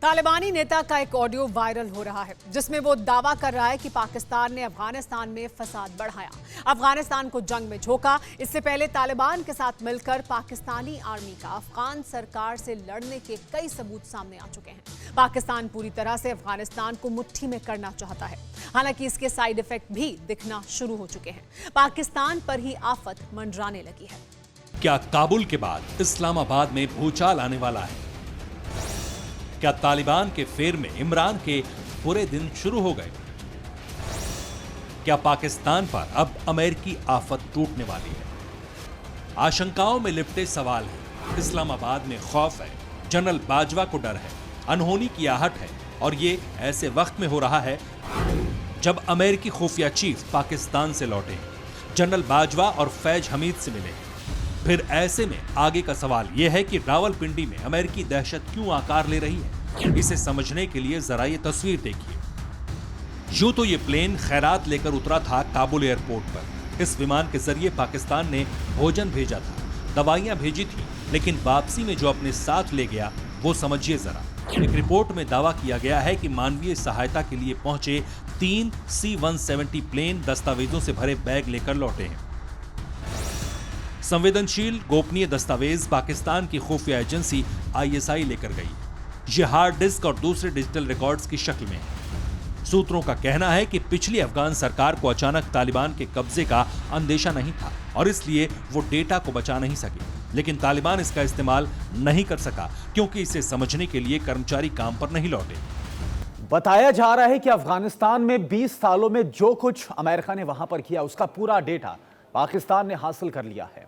तालिबानी नेता का एक ऑडियो वायरल हो रहा है जिसमें वो दावा कर रहा है कि पाकिस्तान ने अफगानिस्तान में फसाद बढ़ाया, अफगानिस्तान को जंग में झोंका। इससे पहले तालिबान के साथ मिलकर पाकिस्तानी आर्मी का अफगान सरकार से लड़ने के कई सबूत सामने आ चुके हैं। पाकिस्तान पूरी तरह से अफगानिस्तान को मुट्ठी में करना चाहता है। हालांकि इसके साइड इफेक्ट भी दिखना शुरू हो चुके हैं। पाकिस्तान पर ही आफत मंडराने लगी है। क्या काबुल के बाद इस्लामाबाद में भूचाल आने वाला है? क्या तालिबान के फेर में इमरान के बुरे दिन शुरू हो गए? क्या पाकिस्तान पर अब अमेरिकी आफत टूटने वाली है? आशंकाओं में लिपटे सवाल है। इस्लामाबाद में खौफ है, जनरल बाजवा को डर है, अनहोनी की आहट है, और ये ऐसे वक्त में हो रहा है जब अमेरिकी खुफिया चीफ पाकिस्तान से लौटे, जनरल बाजवा और फैज हमीद से मिले। फिर ऐसे में आगे का सवाल यह है कि रावलपिंडी में अमेरिकी दहशत क्यों आकार ले रही है। इसे समझने के लिए जरा ये तस्वीर देखिए। यूं तो ये प्लेन खैरात लेकर उतरा था काबुल एयरपोर्ट पर। इस विमान के जरिए पाकिस्तान ने भोजन भेजा था, दवाइयां भेजी थी, लेकिन वापसी में जो अपने साथ ले गया वो समझिए जरा। एक रिपोर्ट में दावा किया गया है कि मानवीय सहायता के लिए पहुंचे 3 C-170 प्लेन दस्तावेजों से भरे बैग लेकर लौटे हैं। संवेदनशील गोपनीय दस्तावेज पाकिस्तान की खुफिया एजेंसी ISI लेकर गई। ये हार्ड डिस्क और दूसरे डिजिटल रिकॉर्ड्स की शक्ल में है। सूत्रों का कहना है कि पिछली अफगान सरकार को अचानक तालिबान के कब्जे का अंदेशा नहीं था और इसलिए वो डेटा को बचा नहीं सके। लेकिन तालिबान इसका इस्तेमाल नहीं कर सका क्योंकि इसे समझने के लिए कर्मचारी काम पर नहीं लौटे। बताया जा रहा है कि अफगानिस्तान में 20 सालों में जो कुछ अमेरिका ने वहां पर किया उसका पूरा डेटा पाकिस्तान ने हासिल कर लिया है।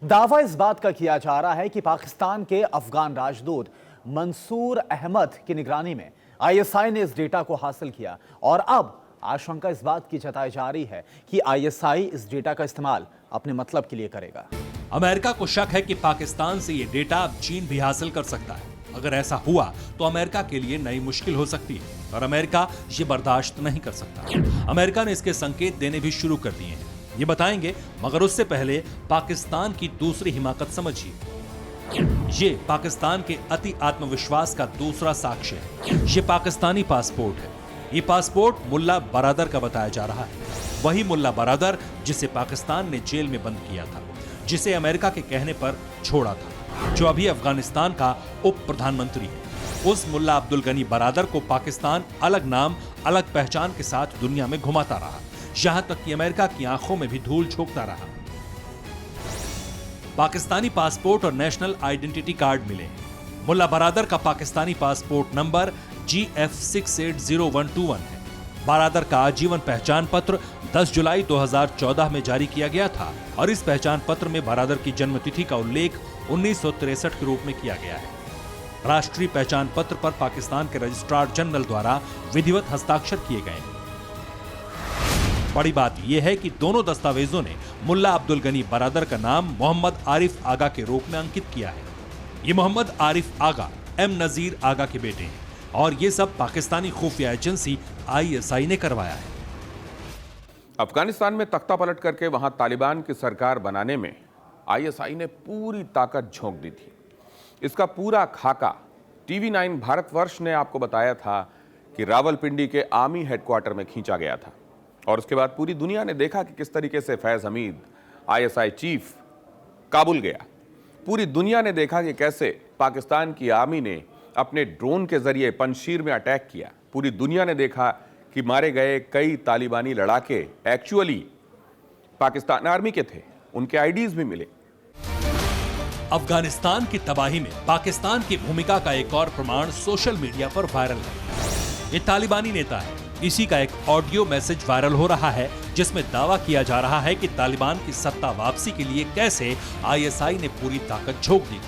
दावा इस बात का किया जा रहा है कि पाकिस्तान के अफगान राजदूत मंसूर अहमद की निगरानी में ISI ने इस डेटा को हासिल किया और अब आशंका इस बात की जताई जा रही है कि ISI इस डेटा का इस्तेमाल अपने मतलब के लिए करेगा। अमेरिका को शक है कि पाकिस्तान से यह डेटा अब चीन भी हासिल कर सकता है। अगर ऐसा हुआ तो अमेरिका के लिए नई मुश्किल हो सकती है और अमेरिका ये बर्दाश्त नहीं कर सकता। अमेरिका ने इसके संकेत देने भी शुरू कर दिए हैं, ये बताएंगे, मगर उससे पहले पाकिस्तान की दूसरी हिमाकत समझिए। ये पाकिस्तान के अति आत्मविश्वास का दूसरा साक्ष्य है। ये पाकिस्तानी पासपोर्ट है। ये पासपोर्ट मुल्ला बरादर का बताया जा रहा है। वही मुल्ला बरादर जिसे पाकिस्तान ने जेल में बंद किया था, जिसे अमेरिका के कहने पर छोड़ा था, जो अभी अफगानिस्तान का उप प्रधानमंत्री है। उस मुल्ला अब्दुल गनी बरादर को पाकिस्तान अलग नाम, अलग पहचान के साथ दुनिया में घुमाता रहा, यहां तक कि अमेरिका की आंखों में भी धूल झोंकता रहा। पाकिस्तानी पासपोर्ट और नेशनल आइडेंटिटी कार्ड मिले। मुल्ला बरादर का पाकिस्तानी पासपोर्ट नंबर GF680121 है। बरादर का आजीवन पहचान पत्र 10 जुलाई 2014 में जारी किया गया था और इस पहचान पत्र में बरादर की जन्मतिथि का उल्लेख 1963 के रूप में किया गया है। राष्ट्रीय पहचान पत्र पर पाकिस्तान के रजिस्ट्रार जनरल द्वारा विधिवत हस्ताक्षर किए गए हैं। बड़ी बात यह है कि दोनों दस्तावेजों ने मुल्ला अब्दुल गनी बरादर का नाम मोहम्मद आरिफ आगा के रूप में अंकित किया है। ये मोहम्मद आरिफ आगा M नजीर आगा के बेटे हैं और ये सब पाकिस्तानी खुफिया एजेंसी ISI ने करवाया है। अफगानिस्तान में तख्ता पलट करके वहां तालिबान की सरकार बनाने में ISI ने पूरी ताकत झोंक दी थी। इसका पूरा खाका TV9 भारतवर्ष ने आपको बताया था कि रावलपिंडी के आर्मी हेडक्वार्टर में खींचा गया था और उसके बाद पूरी दुनिया ने देखा कि किस तरीके से फैज हमीद ISI चीफ काबुल गया। पूरी दुनिया ने देखा कि कैसे पाकिस्तान की आर्मी ने अपने ड्रोन के जरिए पंजशीर में अटैक किया। पूरी दुनिया ने देखा कि मारे गए कई तालिबानी लड़ाके एक्चुअली पाकिस्तान आर्मी के थे, उनके आईडीज भी मिले। अफगानिस्तान की तबाही में पाकिस्तान की भूमिका का एक और प्रमाण सोशल मीडिया पर वायरल है। ये तालिबानी नेता है। इसी का एक ऑडियो मैसेज वायरल हो रहा है जिसमें दावा किया जा रहा है कि तालिबान की सत्ता वापसी के लिए कैसे ISI ने पूरी ताकत झोंक दी।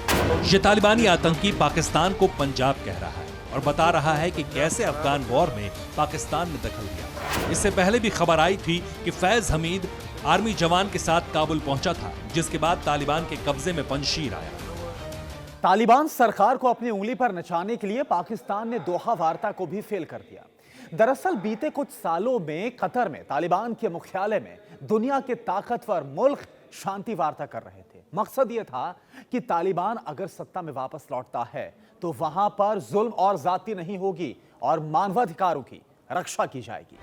ये तालिबानी आतंकी पाकिस्तान को पंजाब कह रहा है और बता रहा है कि कैसे अफगान वॉर में पाकिस्तान ने दखल दिया। इससे पहले भी खबर आई थी कि फैज हमीद आर्मी जवान के साथ काबुल पहुंचा था, जिसके बाद तालिबान के कब्जे में पंजशीर आया। तालिबान सरकार को अपनी उंगली पर नचाने के लिए पाकिस्तान ने दोहा वार्ता को भी फेल कर दिया। दरअसल बीते कुछ सालों में कतर में तालिबान के मुख्यालय में दुनिया के ताकतवर मुल्क शांति वार्ता कर रहे थे। मकसद यह था कि तालिबान अगर सत्ता में वापस लौटता है तो वहां पर जुल्म और ज्यादती नहीं होगी और मानवाधिकारों की रक्षा की जाएगी।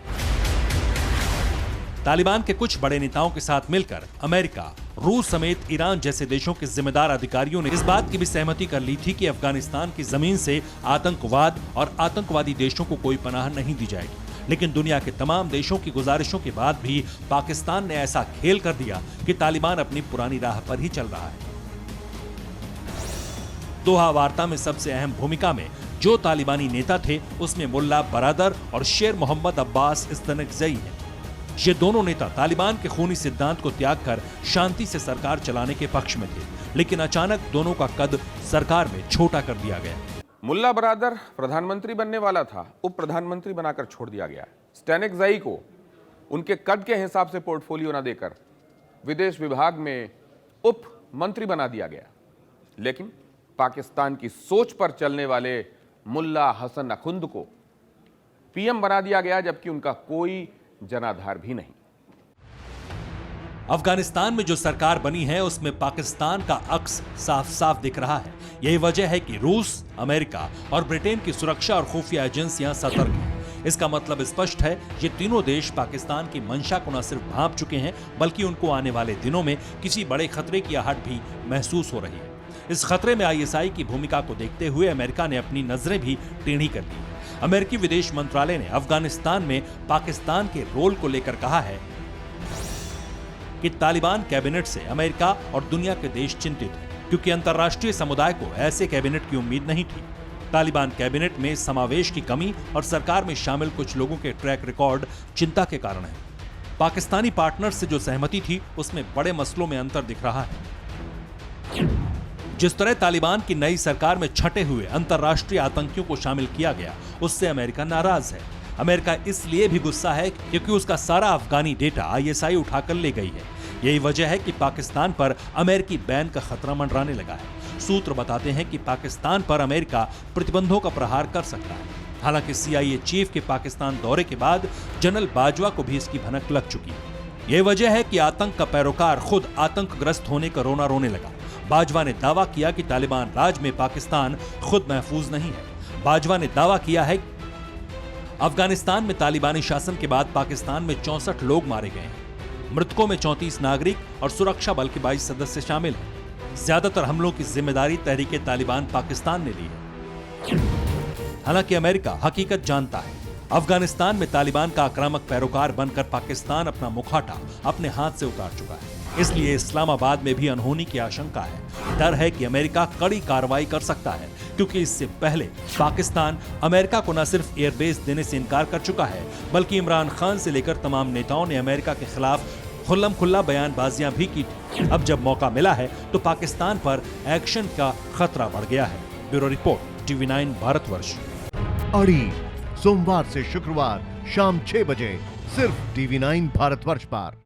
तालिबान के कुछ बड़े नेताओं के साथ मिलकर अमेरिका, रूस समेत ईरान जैसे देशों के जिम्मेदार अधिकारियों ने इस बात की भी सहमति कर ली थी कि अफगानिस्तान की जमीन से आतंकवाद और आतंकवादी देशों को कोई पनाह नहीं दी जाएगी। लेकिन दुनिया के तमाम देशों की गुजारिशों के बाद भी पाकिस्तान ने ऐसा खेल कर दिया कि तालिबान अपनी पुरानी राह पर ही चल रहा है। दोहा वार्ता में सबसे अहम भूमिका में जो तालिबानी नेता थे उसमें मुल्ला बरादर और शेर मोहम्मद अब्बास इस्तनकज़ई हैं। ये दोनों नेता तालिबान के खूनी सिद्धांत को त्याग कर शांति से सरकार चलाने के पक्ष में थे, लेकिन अचानक दोनों का कद सरकार में छोटा कर दिया गया। मुल्ला बरादर प्रधानमंत्री बनने वाला था, उप प्रधानमंत्री बनाकर छोड़ दिया गया। स्टैनिकज़ई को उनके कद के हिसाब से पोर्टफोलियो न देकर विदेश विभाग में उप मंत्री बना दिया गया। लेकिन पाकिस्तान की सोच पर चलने वाले मुल्ला हसन अखुंद को पीएम बना दिया गया, जबकि उनका कोई जनाधार भी नहीं। अफगानिस्तान में जो सरकार बनी है उसमें पाकिस्तान का अक्स साफ साफ दिख रहा है। यही वजह है कि रूस, अमेरिका और ब्रिटेन की सुरक्षा और खुफिया एजेंसियां सतर्क हैं। इसका मतलब स्पष्ट है, ये तीनों देश पाकिस्तान की मंशा को न सिर्फ भांप चुके हैं, बल्कि उनको आने वाले दिनों में किसी बड़े खतरे की आहट भी महसूस हो रही है। इस खतरे में आईएसआई की भूमिका को देखते हुए अमेरिका ने अपनी नजरें भी टेढ़ी कर दी। अमेरिकी विदेश मंत्रालय ने अफगानिस्तान में पाकिस्तान के रोल को लेकर कहा है कि तालिबान कैबिनेट से अमेरिका और दुनिया के देश चिंतित हैं, क्योंकि अंतर्राष्ट्रीय समुदाय को ऐसे कैबिनेट की उम्मीद नहीं थी। तालिबान कैबिनेट में समावेश की कमी और सरकार में शामिल कुछ लोगों के ट्रैक रिकॉर्ड चिंता के कारण है। पाकिस्तानी पार्टनर्स से जो सहमति थी उसमें बड़े मसलों में अंतर दिख रहा है। जिस तरह तालिबान की नई सरकार में छटे हुए अंतर्राष्ट्रीय आतंकियों को शामिल किया गया, उससे अमेरिका नाराज है। अमेरिका इसलिए भी गुस्सा है क्योंकि उसका सारा अफगानी डेटा आईएसआई उठाकर ले गई है। यही वजह है कि पाकिस्तान पर अमेरिकी बैन का खतरा मंडराने लगा है। सूत्र बताते हैं कि पाकिस्तान पर अमेरिका प्रतिबंधों का प्रहार कर सकता है। हालांकि CIA चीफ के पाकिस्तान दौरे के बाद जनरल बाजवा को भी इसकी भनक लग चुकी है। यह वजह है कि आतंक का पैरोकार खुद आतंकग्रस्त होने का रोना रोने लगा। बाजवा ने दावा किया कि तालिबान राज में पाकिस्तान खुद महफूज नहीं है। बाजवा ने दावा किया है अफगानिस्तान में तालिबानी शासन के बाद पाकिस्तान में 64 लोग मारे गए हैं। मृतकों में 34 नागरिक और सुरक्षा बल के 22 सदस्य शामिल हैं। ज्यादातर हमलों की जिम्मेदारी तहरीके तालिबान पाकिस्तान ने ली है। हालांकि अमेरिका हकीकत जानता है। अफगानिस्तान में तालिबान का आक्रामक पैरोकार बनकर पाकिस्तान अपना मुखौटा अपने हाथ से उतार चुका है। इसलिए इस्लामाबाद में भी अनहोनी की आशंका है। डर है कि अमेरिका कड़ी कार्रवाई कर सकता है, क्योंकि इससे पहले पाकिस्तान अमेरिका को न सिर्फ एयरबेस देने से इनकार कर चुका है, बल्कि इमरान खान से लेकर तमाम नेताओं ने अमेरिका के खिलाफ खुल्लम खुल्ला बयानबाजियां भी की थी। अब जब मौका मिला है तो पाकिस्तान पर एक्शन का खतरा बढ़ गया है। Bureau report, TV9 Bharatvarsh. अड़ी सोमवार से शुक्रवार शाम 6 बजे सिर्फ TV9 भारतवर्ष पर।